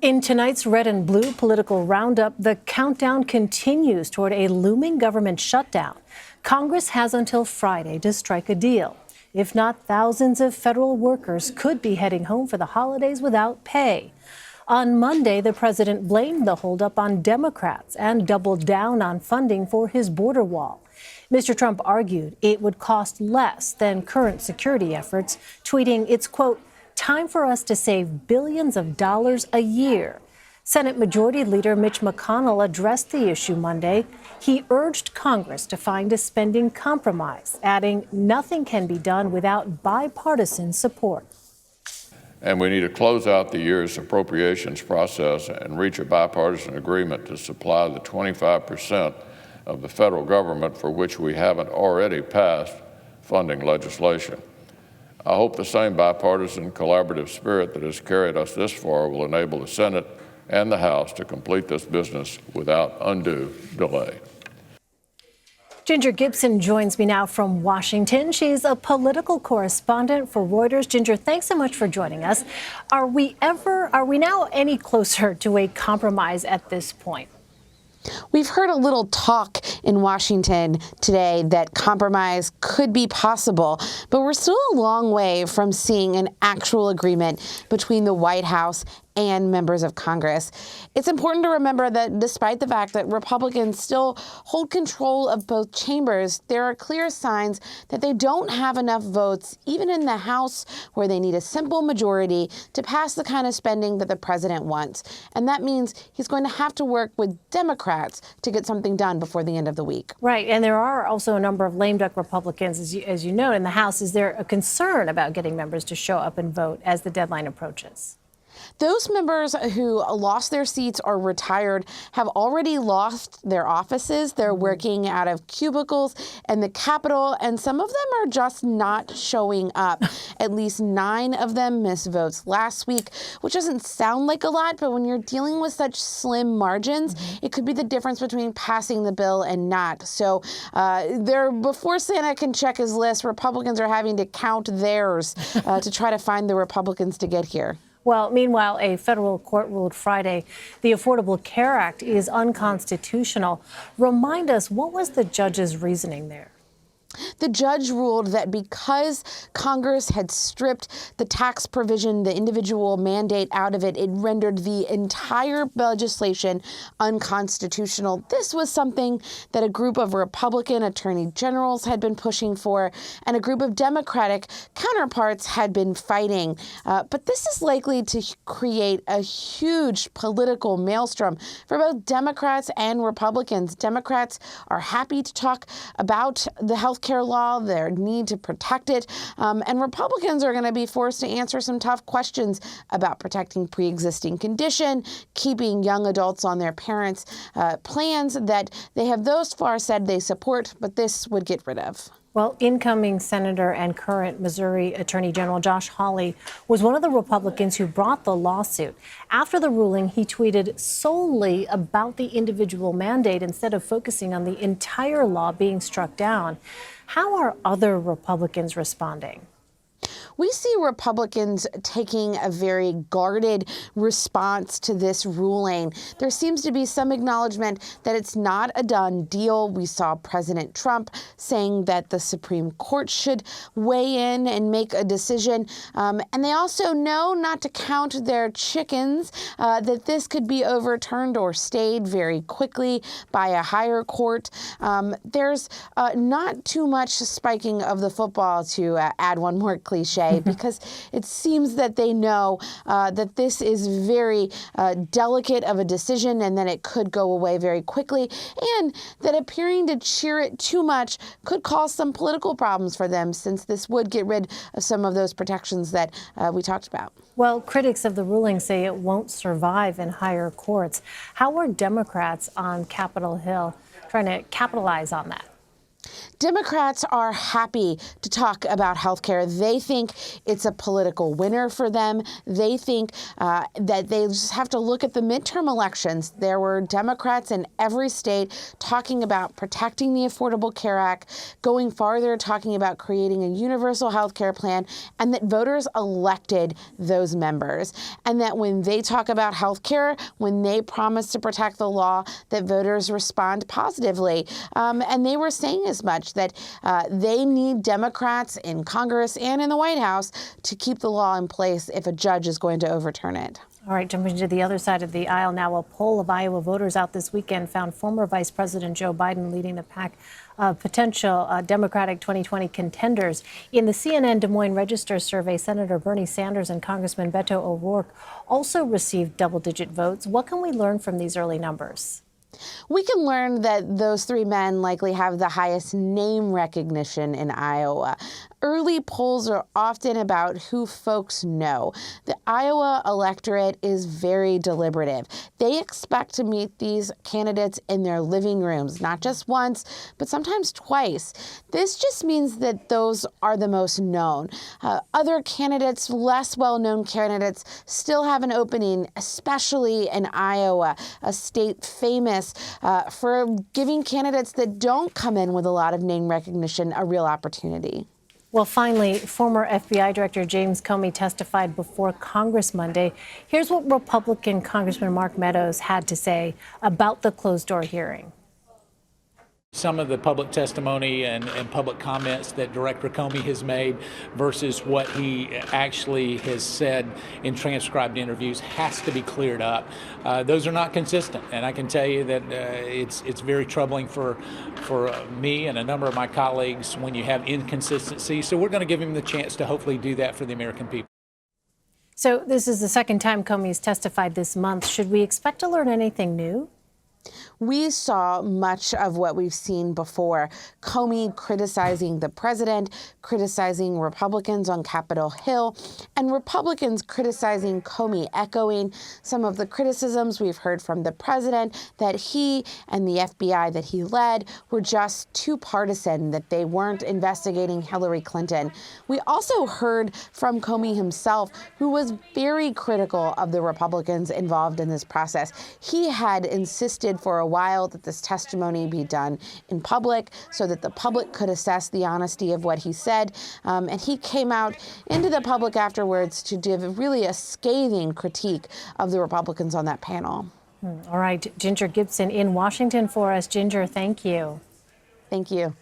In tonight's red and blue political roundup, the countdown continues toward a looming government shutdown. Congress has until Friday to strike a deal. If not, thousands of federal workers could be heading home for the holidays without pay. On Monday, the president blamed the holdup on Democrats and doubled down on funding for his border wall. Mr. Trump argued it would cost less than current security efforts, tweeting it's, quote, time for us to save billions of dollars a year. Senate Majority Leader Mitch McConnell addressed the issue Monday. He urged Congress to find a spending compromise, adding nothing can be done without bipartisan support. And we need to close out the year's appropriations process and reach a bipartisan agreement to supply the 25% of the federal government for which we haven't already passed funding legislation. I hope the same bipartisan collaborative spirit that has carried us this far will enable the Senate and the House to complete this business without undue delay. Ginger Gibson joins me now from Washington. She's a political correspondent for Reuters. Ginger, thanks so much for joining us. Are we now any closer to a compromise at this point? We've heard a little talk in Washington today that compromise could be possible, but we're still a long way from seeing an actual agreement between the White House and members of Congress. It's important to remember that despite the fact that Republicans still hold control of both chambers, there are clear signs that they don't have enough votes, even in the House, where they need a simple majority to pass the kind of spending that the president wants. And that means he's going to have to work with Democrats to get something done before the end of the week. Right. And there are also a number of lame duck Republicans, as you know, in the House. Is there a concern about getting members to show up and vote as the deadline approaches? Those members who lost their seats or retired have already lost their offices. They're working out of cubicles in the Capitol, and some of them are just not showing up. At least 9 of them missed votes last week, which doesn't sound like a lot, but when you're dealing with such slim margins, it could be the difference between passing the bill and not. So before Santa can check his list, Republicans are having to count theirs to try to find the Republicans to get here. Well, meanwhile, a federal court ruled Friday the Affordable Care Act is unconstitutional. Remind us, what was the judge's reasoning there? The judge ruled that because Congress had stripped the tax provision, the individual mandate out of it, it rendered the entire legislation unconstitutional. This was something that a group of Republican attorney generals had been pushing for, and a group of Democratic counterparts had been fighting. But this is likely to create a huge political maelstrom for both Democrats and Republicans. Democrats are happy to talk about the health care law, their need to protect it, and Republicans are going to be forced to answer some tough questions about protecting pre-existing condition, keeping young adults on their parents' plans that they have thus far said they support, but this would get rid of. Well, incoming Senator and current Missouri Attorney General Josh Hawley was one of the Republicans who brought the lawsuit. After the ruling, he tweeted solely about the individual mandate instead of focusing on the entire law being struck down. How are other Republicans responding? We see Republicans taking a very guarded response to this ruling. There seems to be some acknowledgement that it's not a done deal. We saw President Trump saying that the Supreme Court should weigh in and make a decision. And they also know not to count their chickens, that this could be overturned or stayed very quickly by a higher court. There's not too much spiking of the football, to add one more cliche, because it seems that they know that this is very delicate of a decision and that it could go away very quickly, and that appearing to cheer it too much could cause some political problems for them, since this would get rid of some of those protections that we talked about. Well, critics of the ruling say it won't survive in higher courts. How are Democrats on Capitol Hill trying to capitalize on that? Democrats are happy to talk about health care. They think it's a political winner for them. They think that they just have to look at the midterm elections. There were Democrats in every state talking about protecting the Affordable Care Act, going farther, talking about creating a universal health care plan, and that voters elected those members. And that when they talk about health care, when they promise to protect the law, that voters respond positively. And they were saying as much that they need Democrats in Congress and in the White House to keep the law in place if a judge is going to overturn it. All right, jumping to the other side of the aisle now. A poll of Iowa voters out this weekend found former Vice President Joe Biden leading the pack of potential Democratic 2020 contenders. In the CNN Des Moines Register survey, Senator Bernie Sanders and Congressman Beto O'Rourke also received double-digit votes. What can we learn from these early numbers? We can learn that those three men likely have the highest name recognition in Iowa. Early polls are often about who folks know. The Iowa electorate is very deliberative. They expect to meet these candidates in their living rooms, not just once, but sometimes twice. This just means that those are the most known. Other candidates, less well-known candidates, still have an opening, especially in Iowa, a state famous for giving candidates that don't come in with a lot of name recognition a real opportunity. Well, finally, former FBI Director James Comey testified before Congress Monday. Here's what Republican Congressman Mark Meadows had to say about the closed-door hearing. Some of the public testimony and public comments that Director Comey has made versus what he actually has said in transcribed interviews has to be cleared up. Those are not consistent, and I can tell you that it's very troubling for me and a number of my colleagues when you have inconsistency. So we're going to give him the chance to hopefully do that for the American people. So this is the second time Comey's testified this month. Should we expect to learn anything new? We saw much of what we've seen before. Comey criticizing the president, criticizing Republicans on Capitol Hill, and Republicans criticizing Comey, echoing some of the criticisms we've heard from the president that he and the FBI that he led were just too partisan, that they weren't investigating Hillary Clinton. We also heard from Comey himself, who was very critical of the Republicans involved in this process. He had insisted for a while that this testimony be done in public so that the public could assess the honesty of what he said. And he came out into the public afterwards to give really a scathing critique of the Republicans on that panel. All right, Ginger Gibson in Washington for us. Ginger, thank you. Thank you.